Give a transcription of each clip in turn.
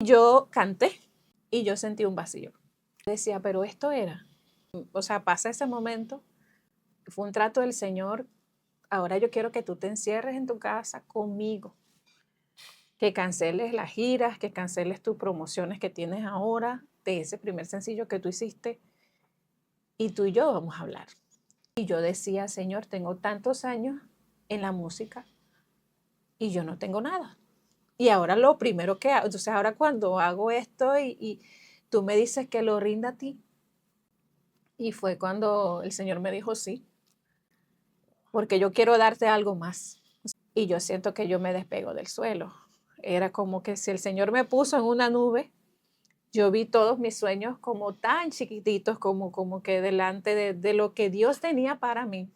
Yo canté y yo sentí un vacío. Decía, pero esto era. O sea, pasa ese momento, fue un trato del Señor. Ahora yo quiero que tú te encierres en tu casa conmigo, que canceles las giras, que canceles tus promociones que tienes ahora, de ese primer sencillo que tú hiciste, y tú y yo vamos a hablar. Y yo decía, Señor, tengo tantos años en la música y yo no tengo nada. Y ahora lo primero que hago, entonces ahora cuando hago esto y tú me dices que lo rinda a ti, y fue cuando el Señor me dijo sí, porque yo quiero darte algo más. Y yo siento que yo me despego del suelo. Era como que si el Señor me puso en una nube, yo vi todos mis sueños como tan chiquititos, como que delante de lo que Dios tenía para mí,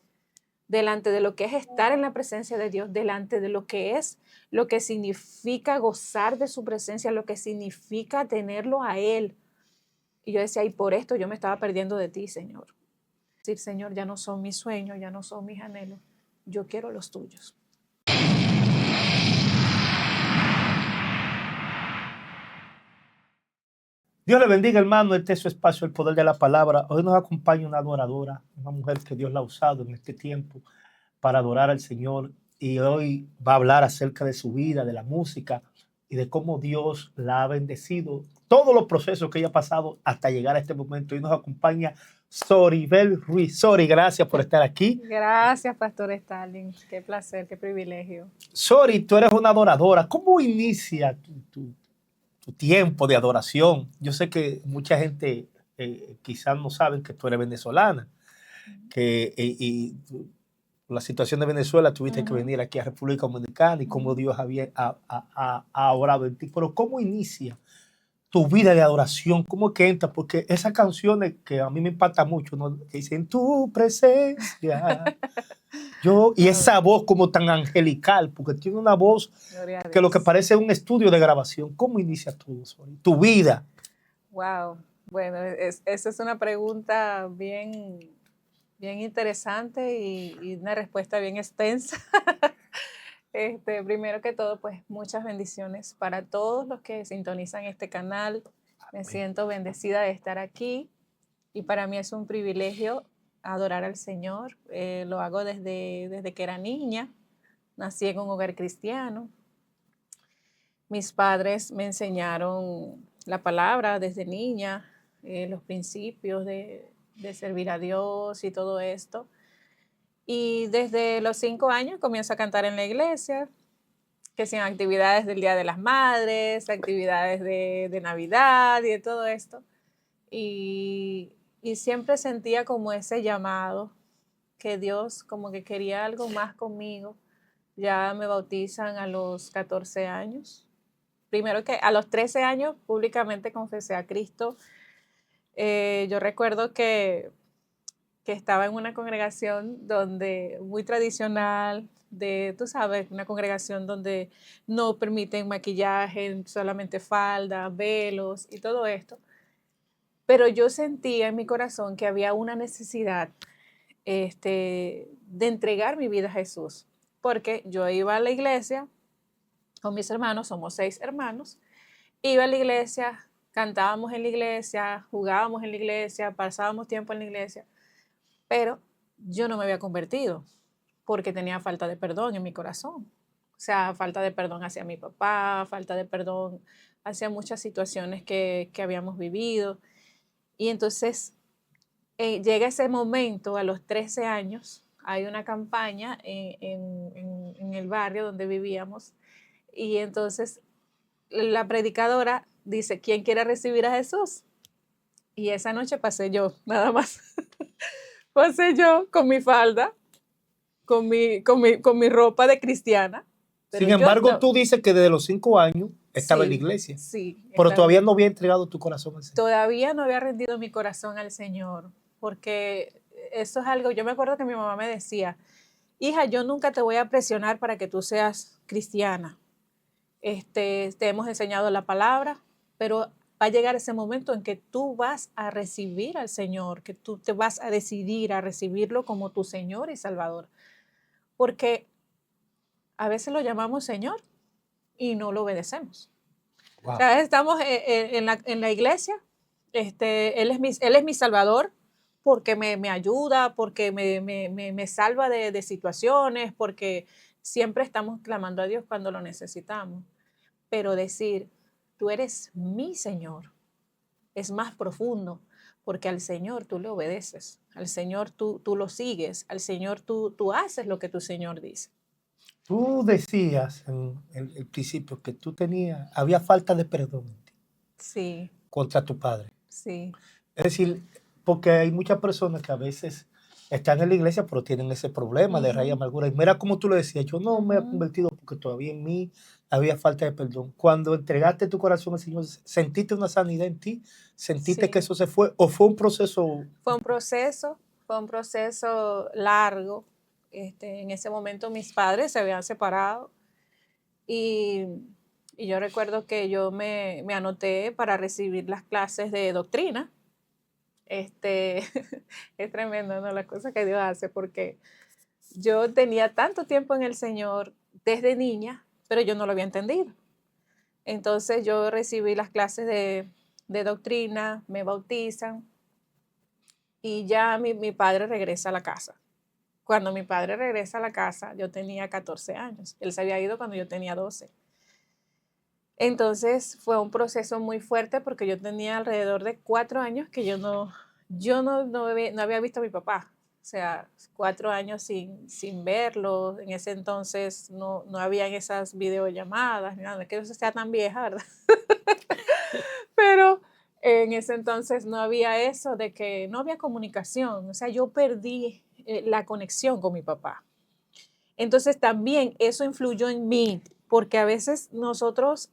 delante de lo que es estar en la presencia de Dios, delante de lo que significa gozar de su presencia, lo que significa tenerlo a Él. Y yo decía, y por esto yo me estaba perdiendo de ti, Señor. Decir, Señor, ya no son mis sueños, ya no son mis anhelos, yo quiero los tuyos. Dios le bendiga, hermano. Este es su espacio, el poder de la palabra. Hoy nos acompaña una adoradora, una mujer que Dios la ha usado en este tiempo para adorar al Señor. Y hoy va a hablar acerca de su vida, de la música y de cómo Dios la ha bendecido. Todos los procesos que ella ha pasado hasta llegar a este momento. Hoy nos acompaña Soribel Ruiz. Sori, gracias por estar aquí. Gracias, Pastor Stalin. Qué placer, qué privilegio. Sori, tú eres una adoradora. ¿Cómo inicia tu tiempo de adoración? Yo sé que mucha gente quizás no saben que tú eres venezolana, que y la situación de Venezuela tuviste que venir aquí a República Dominicana y cómo Dios ha orado en ti. Pero ¿cómo inicia tu vida de adoración? ¿Cómo que entra? Porque esas canciones que a mí me impactan mucho, ¿no? Que dicen tu presencia. Y esa voz como tan angelical, porque tiene una voz que lo que parece un estudio de grabación. ¿Cómo inicia todo eso? Tu vida. Wow. Bueno, esa es una pregunta bien interesante y una respuesta bien extensa. Primero que todo, pues muchas bendiciones para todos los que sintonizan este canal. Me siento bendecida de estar aquí y para mí es un privilegio adorar al Señor. Lo hago desde que era niña. Nací en un hogar cristiano. Mis padres me enseñaron la palabra desde niña, los principios de servir a Dios y todo esto. Y desde los 5 años comienzo a cantar en la iglesia, que sean actividades del Día de las Madres, actividades de Navidad y de todo esto. Y siempre sentía como ese llamado, que Dios como que quería algo más conmigo. Ya me bautizan a los 14 años. Primero que a los 13 años públicamente confesé a Cristo. Yo recuerdo que estaba en una congregación donde muy tradicional, tú sabes, una congregación donde no permiten maquillaje, solamente falda, velos y todo esto. Pero yo sentía en mi corazón que había una necesidad de entregar mi vida a Jesús, porque yo iba a la iglesia con mis hermanos, somos 6 hermanos, iba a la iglesia, cantábamos en la iglesia, jugábamos en la iglesia, pasábamos tiempo en la iglesia, pero yo no me había convertido porque tenía falta de perdón en mi corazón. O sea, falta de perdón hacia mi papá, falta de perdón hacia muchas situaciones que habíamos vivido. Y entonces llega ese momento, a los 13 años, hay una campaña en el barrio donde vivíamos, y entonces la predicadora dice, ¿quién quiere recibir a Jesús? Y esa noche pasé yo, nada más. Pasé yo con mi falda, con mi ropa de cristiana. Pero Sin embargo, no, tú dices que desde los 5 años estaba en la iglesia. Sí. Pero todavía no había entregado tu corazón al Señor. Todavía no había rendido mi corazón al Señor, porque eso es algo, yo me acuerdo que mi mamá me decía, hija, yo nunca te voy a presionar para que tú seas cristiana. Te hemos enseñado la palabra, pero va a llegar ese momento en que tú vas a recibir al Señor, que tú te vas a decidir a recibirlo como tu Señor y Salvador. Porque a veces lo llamamos Señor y no lo obedecemos. O Wow. sea, estamos en la iglesia. Él es mi salvador porque me ayuda, porque me salva de situaciones, porque siempre estamos clamando a Dios cuando lo necesitamos. Pero decir, tú eres mi Señor, es más profundo, porque al Señor tú le obedeces, al Señor tú lo sigues, al Señor tú haces lo que tu Señor dice. Tú decías en el principio que tú tenías, había falta de perdón en ti Sí, contra tu padre. sí. Es decir, porque hay muchas personas que a veces están en la iglesia, pero tienen ese problema de raíz de Ujú, amargura. Y mira como tú lo decías, yo no me he ujú. convertido porque todavía en mí había falta de perdón. Cuando entregaste tu corazón al Señor, ¿sentiste una sanidad en ti? ¿Sentiste que Sí, eso se fue? ¿O fue un proceso? fue fue un proceso largo. En ese momento mis padres se habían separado y, y yo recuerdo que yo me anoté para recibir las clases de doctrina. Este, es tremendo, ¿no? Las cosas que Dios hace, porque yo tenía tanto tiempo en el Señor desde niña, pero yo no lo había entendido. Entonces yo recibí las clases de doctrina, me bautizan y ya mi padre regresa a la casa. Cuando mi padre regresa a la casa, yo tenía 14 años. Él se había ido cuando yo tenía 12. Entonces fue un proceso muy fuerte porque yo tenía alrededor de 4 años que no había visto a mi papá. O sea, 4 años sin verlo. En ese entonces no habían esas videollamadas, ni nada. No es que yo sea tan vieja, ¿verdad? Pero en ese entonces no había eso de que no había comunicación. O sea, yo perdí la conexión con mi papá. Entonces también eso influyó en mí, porque a veces nosotros,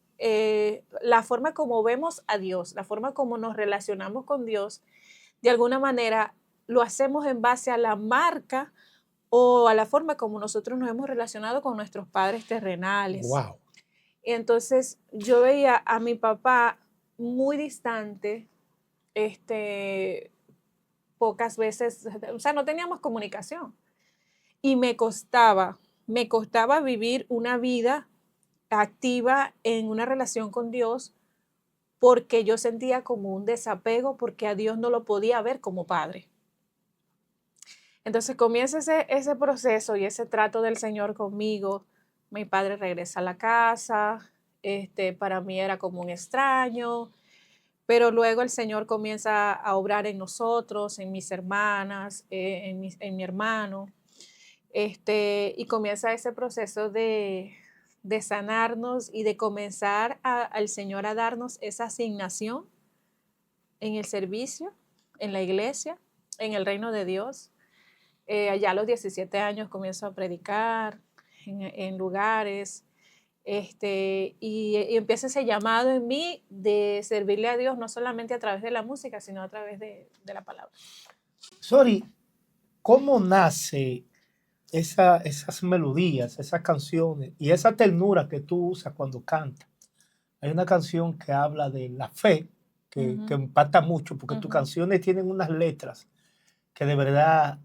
la forma como vemos a Dios, la forma como nos relacionamos con Dios, de alguna manera lo hacemos en base a la marca o a la forma como nosotros nos hemos relacionado con nuestros padres terrenales. Wow. Y entonces yo veía a mi papá muy distante, este, pocas veces, o sea, no teníamos comunicación. Y me costaba vivir una vida activa en una relación con Dios porque yo sentía como un desapego porque a Dios no lo podía ver como padre. Entonces comienza ese proceso y ese trato del Señor conmigo. Mi padre regresa a la casa, para mí era como un extraño, pero luego el Señor comienza a obrar en nosotros, en mis hermanas, en mi hermano. Y comienza ese proceso de sanarnos y de comenzar al Señor a darnos esa asignación en el servicio, en la iglesia, en el reino de Dios. Allá a los 17 años comienzo a predicar en lugares, y empieza ese llamado en mí de servirle a Dios no solamente a través de la música, sino a través de la palabra. Sorry, ¿cómo nace esas melodías, esas canciones y esa ternura que tú usas cuando cantas? Hay una canción que habla de la fe, que Ujú, impacta mucho, porque tus ujú. canciones tienen unas letras que de verdad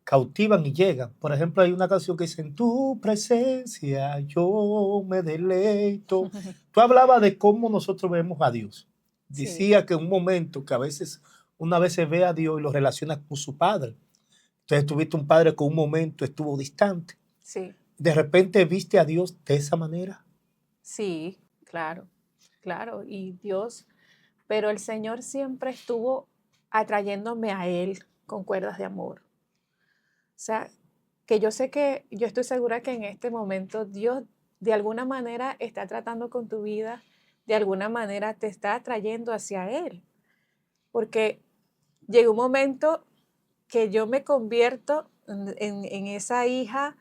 cautivan y llegan. Por ejemplo, hay una canción que dice, en tu presencia yo me deleito. Tú hablabas de cómo nosotros vemos a Dios. Sí, Decía que en un momento que a veces una vez se ve a Dios y lo relaciona con su padre. Entonces tuviste un padre que un momento estuvo distante. sí, De repente viste a Dios de esa manera. sí, claro, claro. Y Dios, pero el Señor siempre estuvo atrayéndome a Él con cuerdas de amor. O sea, que yo sé que, yo estoy segura que en este momento Dios de alguna manera está tratando con tu vida, de alguna manera te está atrayendo hacia Él. Porque llegó un momento que yo me convierto en esa hija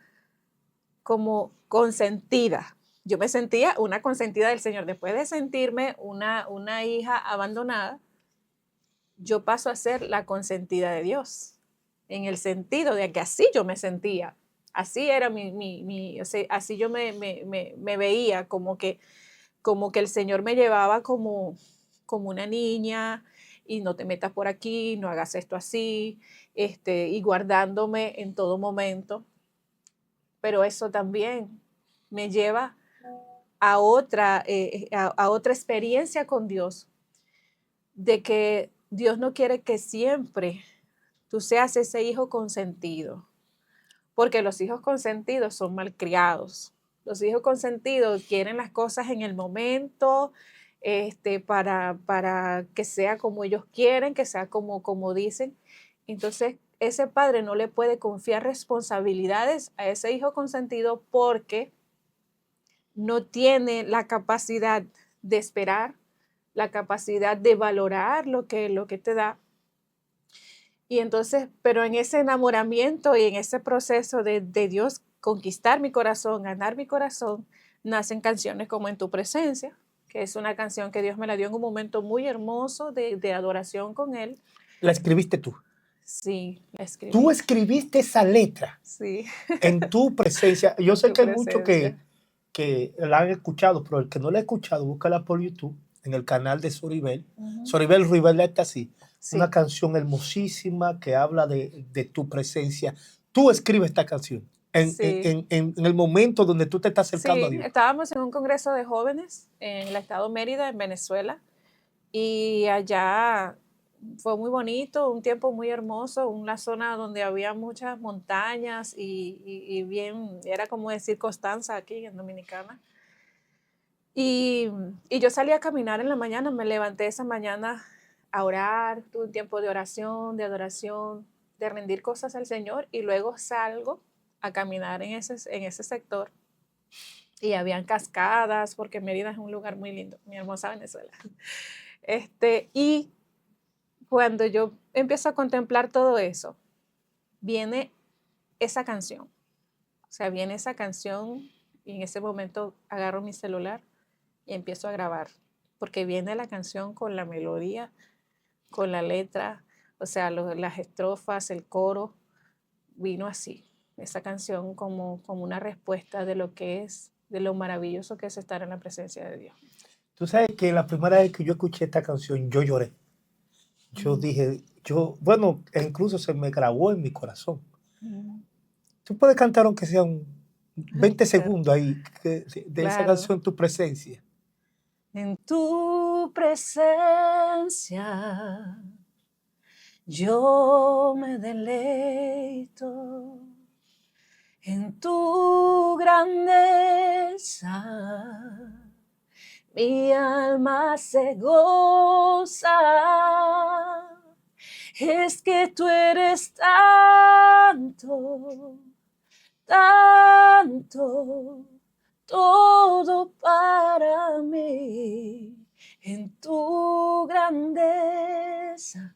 como consentida. Yo me sentía una consentida del Señor. Después de sentirme una hija abandonada, yo paso a ser la consentida de Dios, en el sentido de que así yo me sentía, así era o sea, así yo me veía, como que el Señor me llevaba como una niña, y no te metas por aquí, no hagas esto así, y guardándome en todo momento. Pero eso también me lleva a otra experiencia con Dios, de que Dios no quiere que siempre tú seas ese hijo consentido, porque los hijos consentidos son malcriados. Los hijos consentidos quieren las cosas en el momento, para que sea como ellos quieren, que sea como dicen. Entonces, ese padre no le puede confiar responsabilidades a ese hijo consentido porque no tiene la capacidad de esperar, la capacidad de valorar lo que te da. Y entonces, pero en ese enamoramiento y en ese proceso de Dios conquistar mi corazón, ganar mi corazón, nacen canciones como En tu presencia, que es una canción que Dios me la dio en un momento muy hermoso de adoración con Él. La escribiste tú. Sí, la escribí. Tú escribiste esa letra Sí. en tu presencia. Yo En sé tu que hay muchos presencia. que la han escuchado, pero el que no la ha escuchado, búscala por YouTube, en el canal de Soribel. Ujú. Soribel Rivera está así. Sí. Una canción hermosísima que habla de tu presencia. Tú escribes esta canción Sí. en el momento donde tú te estás acercando a Sí, Dios. estábamos en un congreso de jóvenes en el estado Mérida, en Venezuela, y allá fue muy bonito, un tiempo muy hermoso, una zona donde había muchas montañas y bien, era como decir Constanza aquí en Dominicana. Y yo salí a caminar en la mañana, me levanté esa mañana a orar, tuve un tiempo de oración, de adoración, de rendir cosas al Señor, y luego salgo a caminar en ese sector. Y habían cascadas, porque Mérida es un lugar muy lindo, mi hermosa Venezuela. Y cuando yo empiezo a contemplar todo eso, viene esa canción. O sea, viene esa canción y en ese momento agarro mi celular y empiezo a grabar, porque viene la canción con la melodía, con la letra, o sea, las estrofas, el coro, vino así. Esa canción como una respuesta de lo que es, de lo maravilloso que es estar en la presencia de Dios. Tú sabes que la primera vez que yo escuché esta canción, yo lloré. Yo dije, bueno, e incluso se me grabó en mi corazón. Mm. Tú puedes cantar aunque sean 20 Claro, segundos ahí de esa claro. canción, tu presencia. En tu presencia yo me deleito, en tu grandeza mi alma se goza. Es que tú eres tanto, tanto, todo para mí. En tu grandeza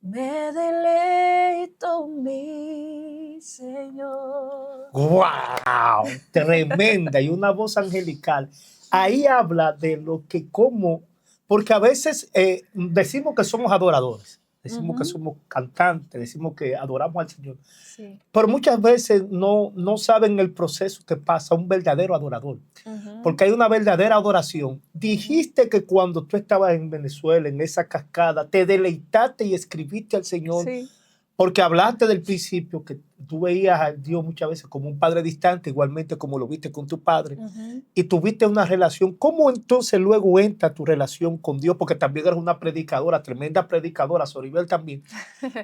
me deleito, mi Señor. ¡Wow! Tremenda y una voz angelical. Ahí habla de lo que como, porque a veces decimos que somos adoradores, decimos que Ujú. somos cantantes, decimos que adoramos al Señor, Sí. pero muchas veces no saben el proceso que pasa un verdadero adorador, Ujú, porque hay una verdadera adoración. ujú. Dijiste que cuando tú estabas en Venezuela, en esa cascada, te deleitaste y escribiste al Señor Sí. porque hablaste del principio que tú veías a Dios muchas veces como un padre distante, igualmente como lo viste con tu padre, Ujú. y tuviste una relación. ¿Cómo entonces luego entra tu relación con Dios? Porque también eres una predicadora, tremenda predicadora, Soribel también.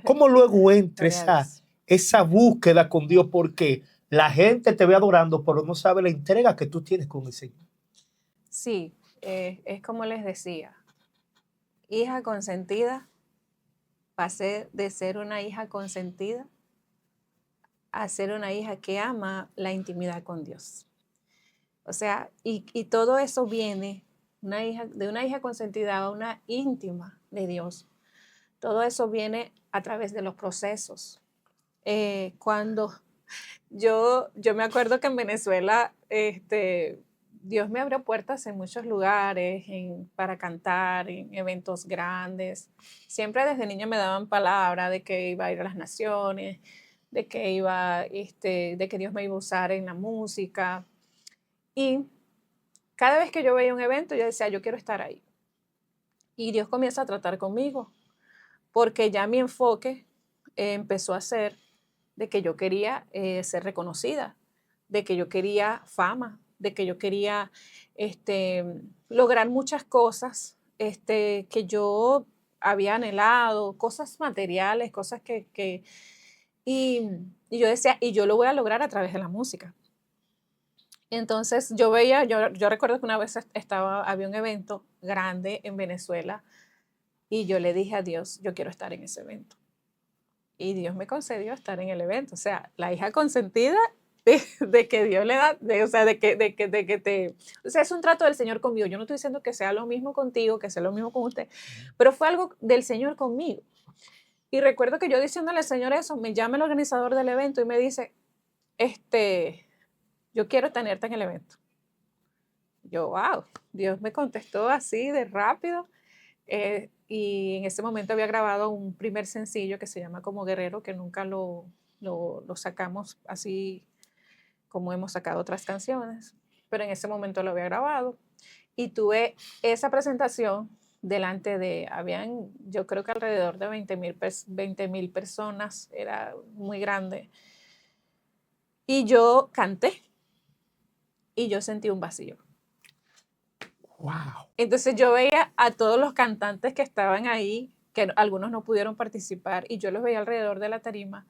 ¿Cómo luego entra Gloria a Dios. esa búsqueda con Dios? Porque la gente te ve adorando, pero no sabe la entrega que tú tienes con el Señor. Sí, es como les decía, hija consentida, pasé de ser una hija consentida a ser una hija que ama la intimidad con Dios. O sea, y todo eso viene de una hija consentida a una íntima de Dios. Todo eso viene a través de los procesos. Cuando yo me acuerdo que en Venezuela, Dios me abrió puertas en muchos lugares para cantar, en eventos grandes. Siempre desde niña me daban palabra de que iba a ir a las naciones, de que Dios me iba a usar en la música. Y cada vez que yo veía un evento, yo decía, yo quiero estar ahí. Y Dios comienza a tratar conmigo, porque ya mi enfoque empezó a ser de que yo quería ser reconocida, de que yo quería fama, de que yo quería lograr muchas cosas que yo había anhelado, cosas materiales, cosas y, y yo decía, y yo lo voy a lograr a través de la música. Entonces yo veía, yo recuerdo que una vez había un evento grande en Venezuela y yo le dije a Dios, yo quiero estar en ese evento. Y Dios me concedió estar en el evento. O sea, la hija consentida de que Dios le da, o sea, o sea, es un trato del Señor conmigo. Yo no estoy diciendo que sea lo mismo contigo, que sea lo mismo con usted, pero fue algo del Señor conmigo. Y recuerdo que yo diciéndole al Señor eso, me llama el organizador del evento y me dice, yo quiero tenerte en el evento. Yo, wow, Dios me contestó así de rápido. Y en ese momento había grabado un primer sencillo que se llama Como Guerrero, que nunca lo sacamos así como hemos sacado otras canciones, pero en ese momento lo había grabado. Y tuve esa presentación delante habían, yo creo que alrededor de 20,000 personas, era muy grande. Y yo canté y yo sentí un vacío. Wow. Entonces yo veía a todos los cantantes que estaban ahí, que algunos no pudieron participar, y yo los veía alrededor de la tarima,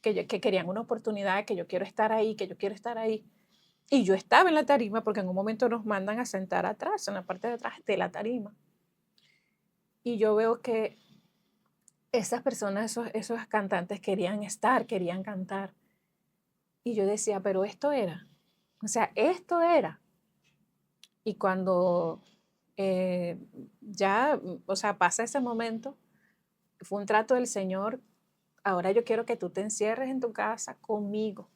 que querían una oportunidad, que yo quiero estar ahí, que yo quiero estar ahí. Y yo estaba en la tarima porque en un momento nos mandan a sentar atrás, en la parte de atrás de la tarima. Y yo veo que esas personas, esos cantantes querían estar, querían cantar. Y yo decía, pero esto era. O sea, esto era. Y cuando ya, o sea, pasa ese momento, fue un trato del Señor. Ahora yo quiero que tú te encierres en tu casa conmigo,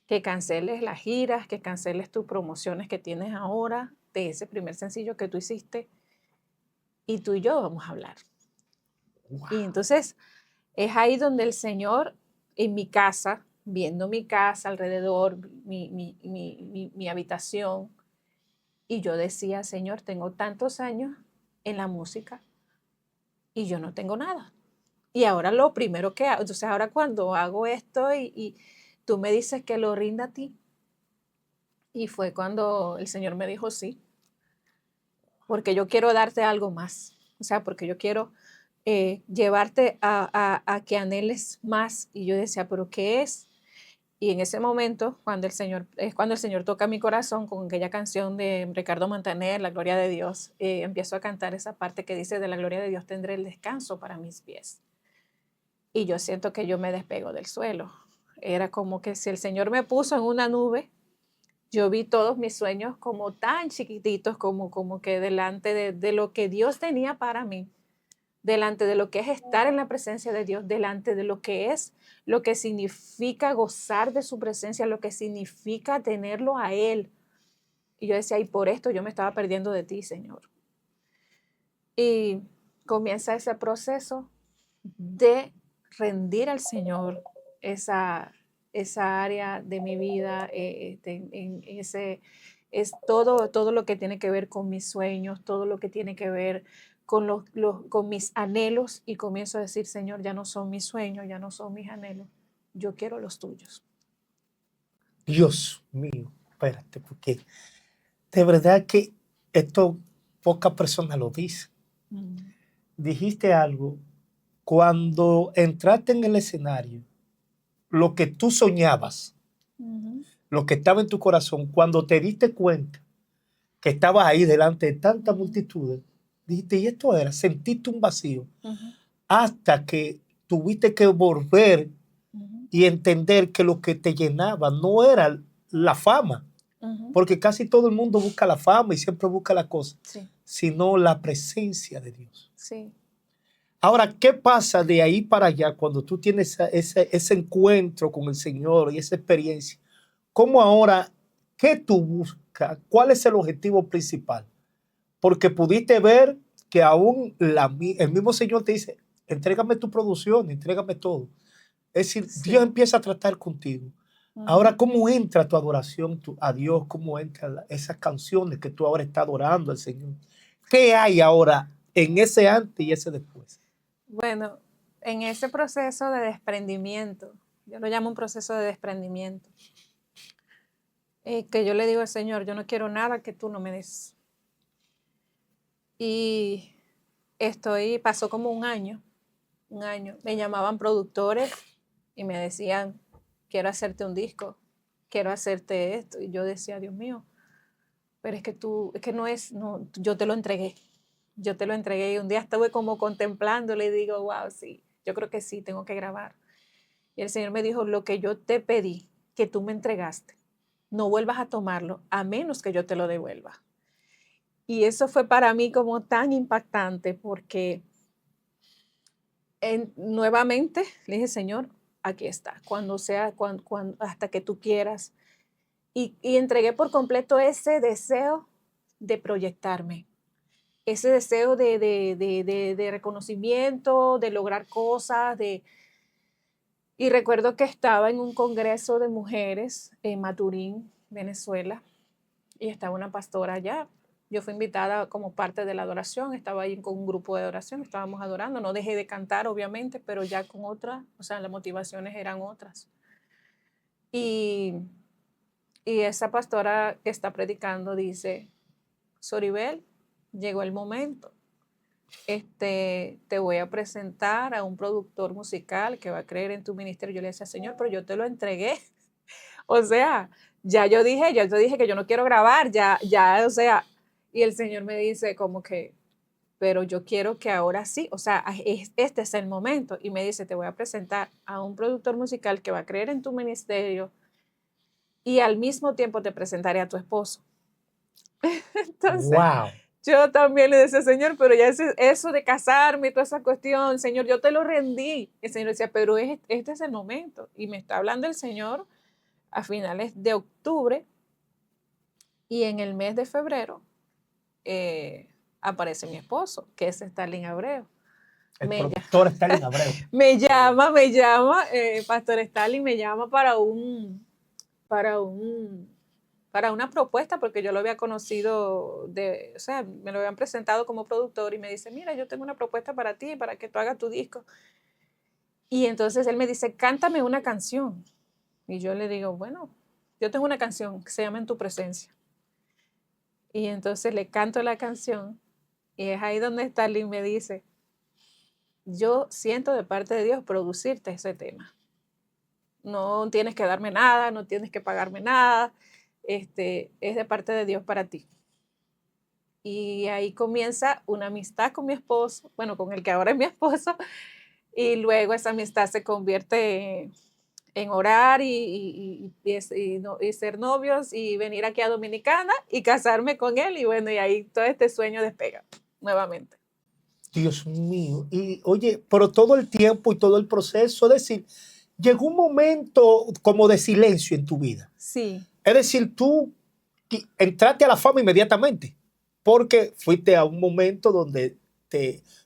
que canceles las giras, que canceles tus promociones que tienes ahora de ese primer sencillo que tú hiciste y tú y yo vamos a hablar. Wow. Y entonces es ahí donde el Señor en mi casa, viendo mi casa alrededor, mi habitación, y yo decía, Señor, tengo tantos años en la música y yo no tengo nada. Y ahora lo primero que hago, entonces ahora cuando hago esto y tú me dices que lo rinda a ti, y fue cuando el Señor me dijo sí, porque yo quiero darte algo más, o sea, porque yo quiero llevarte a que anheles más. Y yo decía, ¿pero qué es? Y en ese momento, es cuando el Señor toca mi corazón con aquella canción de Ricardo Montaner, La Gloria de Dios, empiezo a cantar esa parte que dice, de la gloria de Dios tendré el descanso para mis pies. Y yo siento que yo me despego del suelo. Era como que si el Señor me puso en una nube, yo vi todos mis sueños como tan chiquititos, como que delante de lo que Dios tenía para mí, delante de lo que es estar en la presencia de Dios, delante de lo que significa gozar de su presencia, lo que significa tenerlo a Él. Y yo decía, y por esto yo me estaba perdiendo de ti, Señor. Y comienza ese proceso de rendir al Señor esa área de mi vida, es todo lo que tiene que ver con mis sueños, todo lo que tiene que ver con mis anhelos, y comienzo a decir, Señor, ya no son mis sueños, ya no son mis anhelos, yo quiero los tuyos. Dios mío, espérate, porque de verdad que esto pocas personas lo dicen. Dijiste algo, cuando entraste en el escenario, lo que tú soñabas, lo que estaba en tu corazón, cuando te diste cuenta que estabas ahí delante de tantas multitudes, dijiste, y esto era, sentiste un vacío, hasta que tuviste que volver y entender que lo que te llenaba no era la fama, porque casi todo el mundo busca la fama y siempre busca la cosa, Sí, sino la presencia de Dios. sí. Ahora, ¿qué pasa de ahí para allá cuando tú tienes ese encuentro con el Señor y esa experiencia? ¿Cómo ahora, qué tú buscas? ¿Cuál es el objetivo principal? Porque pudiste ver que aún el mismo Señor te dice, entrégame tu producción, entrégame todo. Es decir, Sí. Dios empieza a tratar contigo. Ahora, ¿cómo entra tu adoración a Dios? ¿Cómo entran esas canciones que tú ahora estás adorando al Señor? ¿Qué hay ahora en ese antes y ese después? Bueno, en ese proceso de desprendimiento, yo lo llamo un proceso de desprendimiento, que yo le digo al Señor, yo no quiero nada que tú no me des. Y pasó como un año, me llamaban productores y me decían, quiero hacerte un disco, quiero hacerte esto. Y yo decía, Dios mío, pero es que no, yo te lo entregué y un día estuve como contemplándolo y digo, wow, sí, yo creo que sí, tengo que grabar. Y el Señor me dijo, lo que yo te pedí, que tú me entregaste, no vuelvas a tomarlo a menos que yo te lo devuelva. Y eso fue para mí como tan impactante porque nuevamente le dije, Señor, aquí está, hasta que tú quieras. Y entregué por completo ese deseo de proyectarme, ese deseo de reconocimiento, de lograr cosas, y recuerdo que estaba en un congreso de mujeres en Maturín, Venezuela, y estaba una pastora allá. Yo fui invitada como parte de la adoración, estaba ahí con un grupo de adoración, estábamos adorando, no dejé de cantar obviamente, pero ya con otras, o sea, las motivaciones eran otras. Y, y esa pastora que está predicando dice, Soribel, llegó el momento, te voy a presentar a un productor musical que va a creer en tu ministerio. Yo le decía, Señor, pero yo te lo entregué. O sea, yo te dije que yo no quiero grabar, o sea, y el Señor me dice como que, pero yo quiero que ahora sí, o sea, este es el momento. Y me dice, te voy a presentar a un productor musical que va a creer en tu ministerio y al mismo tiempo te presentaré a tu esposo. Entonces, Wow. yo también le decía, Señor, pero ya eso de casarme, toda esa cuestión, Señor, yo te lo rendí. El Señor decía, pero este es el momento. Y me está hablando el Señor a finales de octubre y en el mes de febrero aparece mi esposo, que es Stalin Abreu. El Me, productor Stalin Abreu. me llama, Pastor Stalin me llama para un, para una propuesta, porque yo lo había conocido, o sea, me lo habían presentado como productor y me dice, mira, yo tengo una propuesta para ti, para que tú hagas tu disco. Y entonces él me dice, cántame una canción. Y yo le digo, bueno, yo tengo una canción que se llama En tu presencia. Y entonces le canto la canción y es ahí donde Stalin me dice, yo siento de parte de Dios producirte ese tema. No tienes que darme nada, no tienes que pagarme nada, es de parte de Dios para ti. Y ahí comienza una amistad con mi esposo, bueno, con el que ahora es mi esposo, y luego esa amistad se convierte en orar y ser novios y venir aquí a Dominicana y casarme con él, y bueno, y ahí todo este sueño despega nuevamente. Dios mío. Y oye, pero todo el tiempo y todo el proceso, es decir, llegó un momento como de silencio en tu vida. Sí. Es decir, tú entraste a la fama inmediatamente, porque fuiste a un momento donde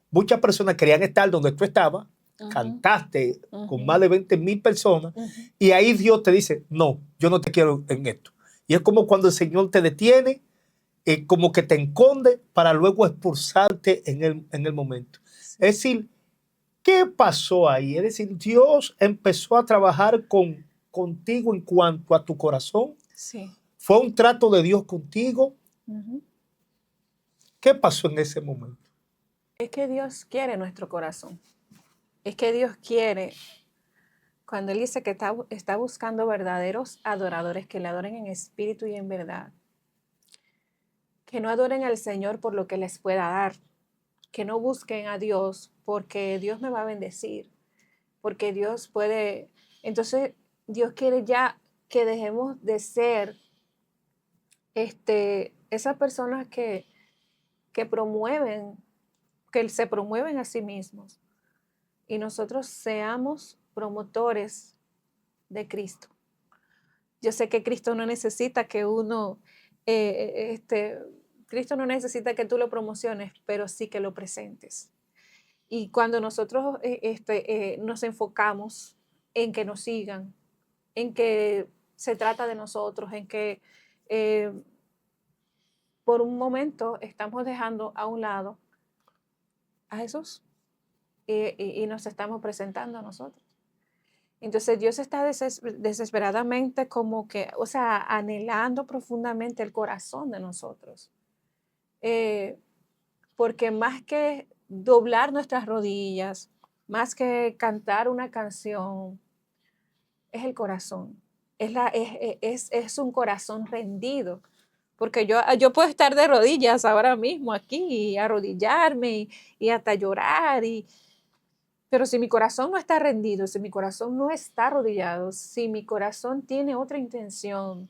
muchas personas querían estar donde tú estabas, cantaste con más de 20,000 personas, y ahí Dios te dice, no, yo no te quiero en esto. Y es como cuando el Señor te detiene, como que te esconde para luego expulsarte en el momento. Es decir, ¿qué pasó ahí? Es decir, Dios empezó a trabajar contigo en cuanto a tu corazón. Sí. ¿Fue un trato de Dios contigo? ¿Qué pasó en ese momento? Es que Dios quiere nuestro corazón. Es que Dios quiere, cuando Él dice que está buscando verdaderos adoradores que le adoren en espíritu y en verdad, que no adoren al Señor por lo que les pueda dar, que no busquen a Dios porque Dios me va a bendecir, porque Dios puede. Entonces, Dios quiere ya que dejemos de ser esas personas que promueven, que se promueven a sí mismos y nosotros seamos promotores de Cristo. Yo sé que Cristo no necesita que Cristo no necesita que tú lo promociones, pero sí que lo presentes. Y cuando nosotros nos enfocamos en que nos sigan, en que se trata de nosotros, en que por un momento estamos dejando a un lado a Jesús y nos estamos presentando a nosotros. Entonces Dios está desesperadamente como que, o sea, anhelando profundamente el corazón de nosotros. Eh, Porque más que doblar nuestras rodillas, más que cantar una canción, es el corazón. Es un corazón rendido. Porque yo puedo estar de rodillas ahora mismo aquí y arrodillarme y hasta llorar. Pero si mi corazón no está rendido, si mi corazón no está arrodillado, si mi corazón tiene otra intención,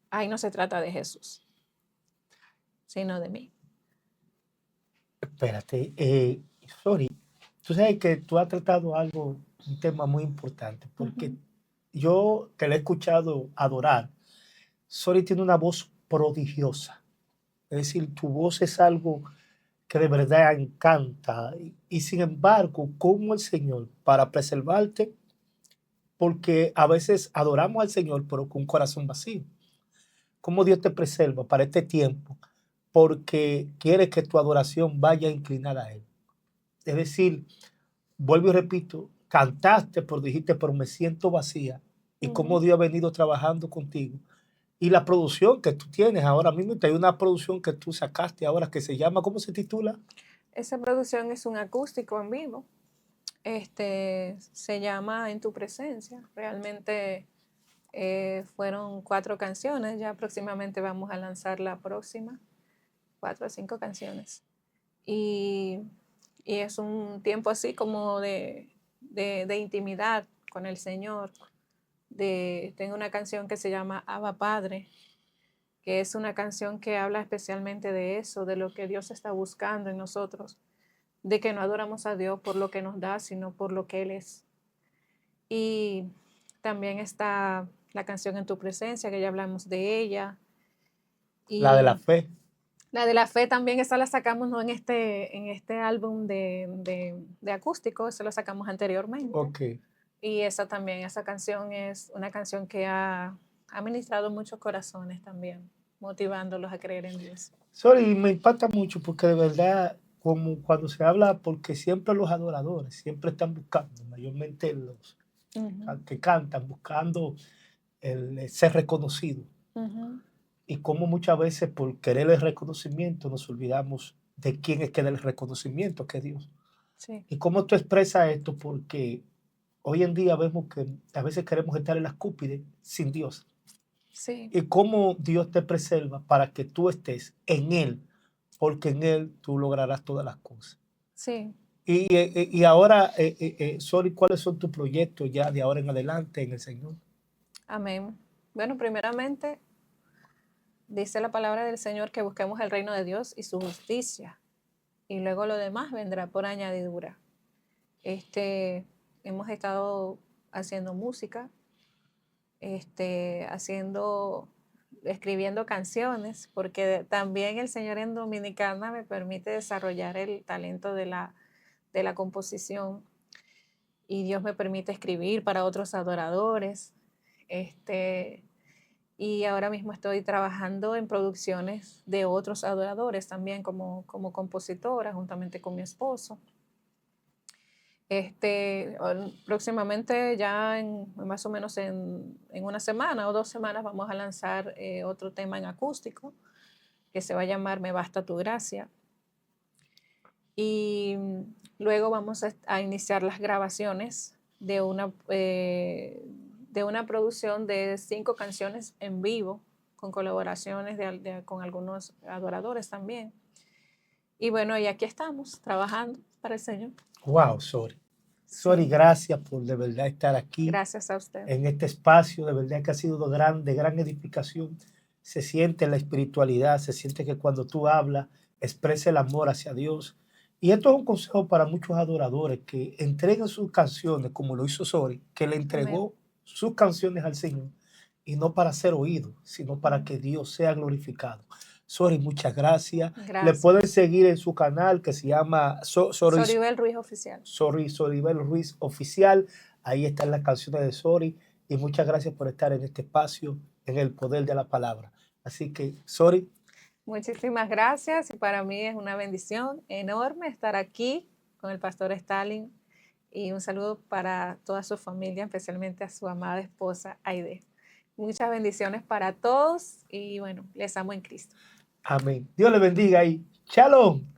ahí no se trata de Jesús, sino de mí. Espérate, sorry, tú sabes que tú has tratado algo, un tema muy importante, porque Ujú. yo que le he escuchado adorar, sorry tiene una voz prodigiosa. Es decir, tu voz es algo que de verdad encanta. Y sin embargo, como el Señor, para preservarte, porque a veces adoramos al Señor, pero con un corazón vacío. ¿Cómo Dios te preserva para este tiempo? Porque quiere que tu adoración vaya inclinada a Él. Es decir, vuelvo y repito, cantaste, pero dijiste, pero me siento vacía. Y cómo Ujú. Dios ha venido trabajando contigo. Y la producción que tú tienes ahora mismo, hay una producción que tú sacaste ahora que se llama, ¿cómo se titula? Esa producción es un acústico en vivo. Se llama En tu presencia. Realmente fueron 4 canciones. Ya próximamente vamos a lanzar la próxima. 4 o 5 canciones. Y, y es un tiempo así como de intimidad con el Señor. Tengo una canción que se llama Abba Padre, que es una canción que habla especialmente de eso, de lo que Dios está buscando en nosotros, de que no adoramos a Dios por lo que nos da, sino por lo que Él es. Y también está la canción En tu presencia, que ya hablamos de ella. La de la Y fe. la de la fe también, esa la sacamos no en este álbum de acústico, eso lo sacamos anteriormente. Ok. Y esa también, esa canción es una canción que ha ministrado muchos corazones también, motivándolos a creer en Dios. Sorry, me impacta mucho porque de verdad, como cuando se habla, porque siempre los adoradores, siempre están buscando, mayormente los Ujú, que cantan, buscando el ser reconocido. ujú, Y como muchas veces por querer el reconocimiento nos olvidamos de quién es que da el reconocimiento, que es Dios. sí, ¿Y cómo tú expresas esto? Porque hoy en día vemos que a veces queremos estar en las cúspides sin Dios. sí, Y cómo Dios te preserva para que tú estés en Él, porque en Él tú lograrás todas las cosas. sí, Y ahora, Sori, ¿cuáles son tus proyectos ya de ahora en adelante en el Señor? amén. Bueno, primeramente dice la palabra del Señor que busquemos el reino de Dios y su justicia, y luego lo demás vendrá por añadidura. Este, Hemos estado haciendo música, escribiendo canciones, porque también el Señor en Dominicana me permite desarrollar el talento de la composición y Dios me permite escribir para otros adoradores. Este, y ahora mismo estoy trabajando en producciones de otros adoradores también como compositora, juntamente con mi esposo. Próximamente, ya más o menos en una semana o 2 semanas, vamos a lanzar otro tema en acústico que se va a llamar Me basta tu gracia. Y luego vamos a iniciar las grabaciones de una producción de 5 canciones en vivo, con colaboraciones con algunos adoradores también. Y bueno, y aquí estamos trabajando para el Señor. Wow, Sori. Sori, Sí, gracias por de verdad estar aquí gracias a usted. en este espacio. De verdad que ha sido de gran edificación. Se siente la espiritualidad, se siente que cuando tú hablas, expresa el amor hacia Dios. Y esto es un consejo para muchos adoradores que entreguen sus canciones, como lo hizo Sori, que le Amén. entregó sus canciones al Señor, y no para ser oído, sino para que Dios sea glorificado. Sori, muchas gracias. Le pueden Gracias. seguir en su canal que se llama Sori, Soribel Ruiz Oficial. Soribel Ruiz Oficial. Ahí están las canciones de Sori. Y muchas gracias por estar en este espacio, en el poder de la palabra. Así que, Sori, Muchísimas gracias y para mí es una bendición enorme estar aquí con el pastor Stalin y un saludo para toda su familia, especialmente a su amada esposa Aide. Muchas bendiciones para todos y bueno, les amo en Cristo. Amén. Dios le bendiga y shalom.